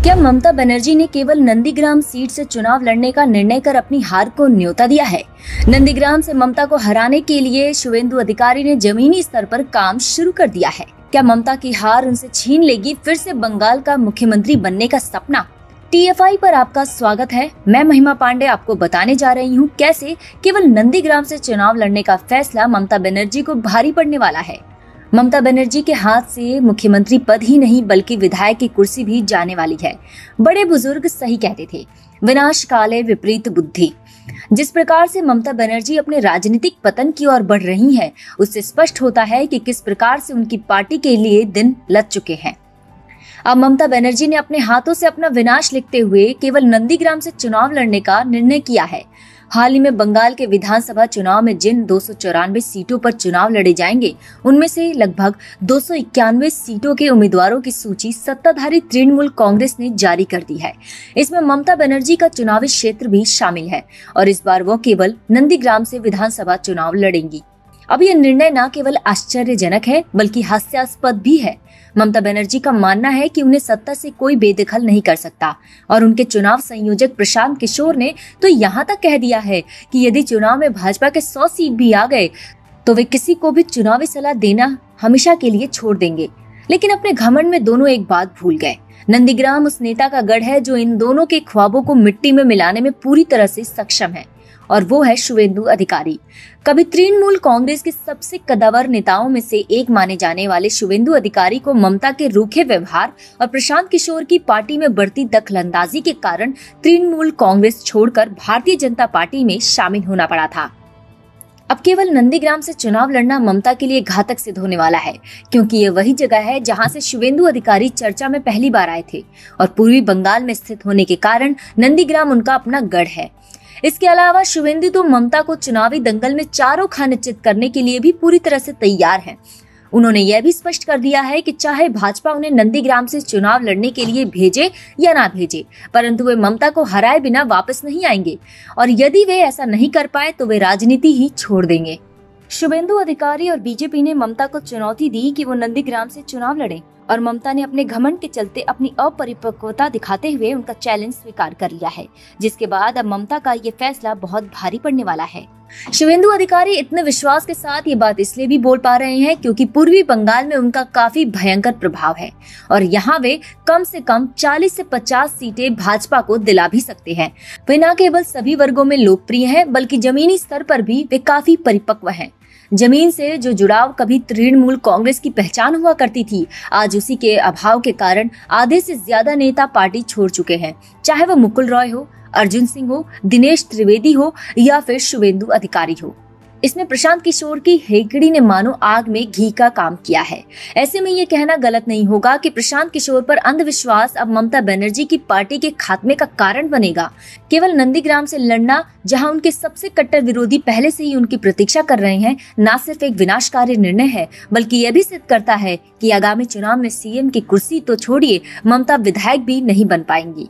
क्या ममता बनर्जी ने केवल नंदीग्राम सीट से चुनाव लड़ने का निर्णय कर अपनी हार को न्योता दिया है? नंदीग्राम से ममता को हराने के लिए शुवेंदु अधिकारी ने जमीनी स्तर पर काम शुरू कर दिया है। क्या ममता की हार उनसे छीन लेगी फिर से बंगाल का मुख्यमंत्री बनने का सपना? TFI पर आपका स्वागत है। मैं महिमा पांडे आपको बताने जा रही हूँ कैसे केवल नंदीग्राम से चुनाव लड़ने का फैसला ममता बनर्जी को भारी पड़ने वाला है। ममता बनर्जी के हाथ से मुख्यमंत्री पद ही नहीं बल्कि विधायक की कुर्सी भी जाने वाली है। बड़े बुजुर्ग सही कहते थे, विनाश काले विपरीत बुद्धि। जिस प्रकार से ममता बनर्जी अपने राजनीतिक पतन की ओर बढ़ रही हैं, उससे स्पष्ट होता है कि किस प्रकार से उनकी पार्टी के लिए दिन लद चुके हैं। अब ममता बनर्जी ने अपने हाथों से अपना विनाश लिखते हुए केवल नंदीग्राम से चुनाव लड़ने का निर्णय किया है। हाल ही में बंगाल के विधानसभा चुनाव में जिन 294 सीटों पर चुनाव लड़े जाएंगे, उनमें से लगभग 291 सीटों के उम्मीदवारों की सूची सत्ताधारी तृणमूल कांग्रेस ने जारी कर दी है। इसमें ममता बनर्जी का चुनावी क्षेत्र भी शामिल है और इस बार वो केवल नंदीग्राम से विधानसभा चुनाव लड़ेंगी। अब यह निर्णय न केवल आश्चर्यजनक है बल्कि हास्यास्पद भी है। ममता बनर्जी का मानना है कि उन्हें सत्ता से कोई बेदखल नहीं कर सकता और उनके चुनाव संयोजक प्रशांत किशोर ने तो यहाँ तक कह दिया है कि यदि चुनाव में भाजपा के 100 सीट भी आ गए तो वे किसी को भी चुनावी सलाह देना हमेशा के लिए छोड़ देंगे। लेकिन अपने घमंड में दोनों एक बात भूल गए। नंदीग्राम उस नेता का गढ़ है जो इन दोनों के ख्वाबों को मिट्टी में मिलाने में पूरी तरह से सक्षम है और वो है शुवेंदु अधिकारी। कभी तृणमूल कांग्रेस के सबसे कद्दावर नेताओं में से एक माने जाने वाले शुवेंदु अधिकारी को ममता के रूखे व्यवहार और प्रशांत किशोर की पार्टी में बढ़ती दखलंदाजी के कारण तृणमूल कांग्रेस छोड़कर भारतीय जनता पार्टी में शामिल होना पड़ा था। अब केवल नंदीग्राम से चुनाव लड़ना ममता के लिए घातक सिद्ध होने वाला है, क्योंकि ये वही जगह है जहां से शुवेंदु अधिकारी चर्चा में पहली बार आए थे और पूर्वी बंगाल में स्थित होने के कारण नंदीग्राम उनका अपना गढ़ है। इसके अलावा शुवेंदु तो ममता को चुनावी दंगल में चारों खां निश्चित करने के लिए भी पूरी तरह से तैयार हैं। उन्होंने यह भी स्पष्ट कर दिया है कि चाहे भाजपा उन्हें नंदीग्राम से चुनाव लड़ने के लिए भेजे या ना भेजे, परंतु वे ममता को हराए बिना वापस नहीं आएंगे और यदि वे ऐसा नहीं कर पाए तो वे राजनीति ही छोड़ देंगे। शुवेंदु अधिकारी और बीजेपी ने ममता को चुनौती दी कि वो नंदीग्राम से चुनाव लड़े और ममता ने अपने घमंड के चलते अपनी अपरिपक्वता दिखाते हुए उनका चैलेंज स्वीकार कर लिया है, जिसके बाद अब ममता का ये फैसला बहुत भारी पड़ने वाला है। शुवेंदु अधिकारी इतने विश्वास के साथ ये बात इसलिए भी बोल पा रहे हैं क्योंकि पूर्वी बंगाल में उनका काफी भयंकर प्रभाव है और यहाँ वे कम से कम 40 से 50 सीटें भाजपा को दिला भी सकते हैं। वे न केवल सभी वर्गों में लोकप्रिय हैं बल्कि जमीनी स्तर पर भी वे काफी परिपक्व हैं। जमीन से जो जुड़ाव कभी तृणमूल कांग्रेस की पहचान हुआ करती थी, आज उसी के अभाव के कारण आधे से ज्यादा नेता पार्टी छोड़ चुके हैं, चाहे वह मुकुल रॉय हो, अर्जुन सिंह हो, दिनेश त्रिवेदी हो या फिर शुवेंदु अधिकारी हो। इसमें प्रशांत किशोर की हेकड़ी ने मानो आग में घी का काम किया है। ऐसे में ये कहना गलत नहीं होगा कि प्रशांत किशोर पर अंधविश्वास अब ममता बनर्जी की पार्टी के खात्मे का कारण बनेगा। केवल नंदीग्राम से लड़ना, जहां उनके सबसे कट्टर विरोधी पहले से ही उनकी प्रतीक्षा कर रहे हैं, न सिर्फ एक विनाशकारी निर्णय है बल्कि यह भी सिद्ध करता है कि आगामी चुनाव में CM की कुर्सी तो छोड़िए, ममता विधायक भी नहीं बन पाएंगी।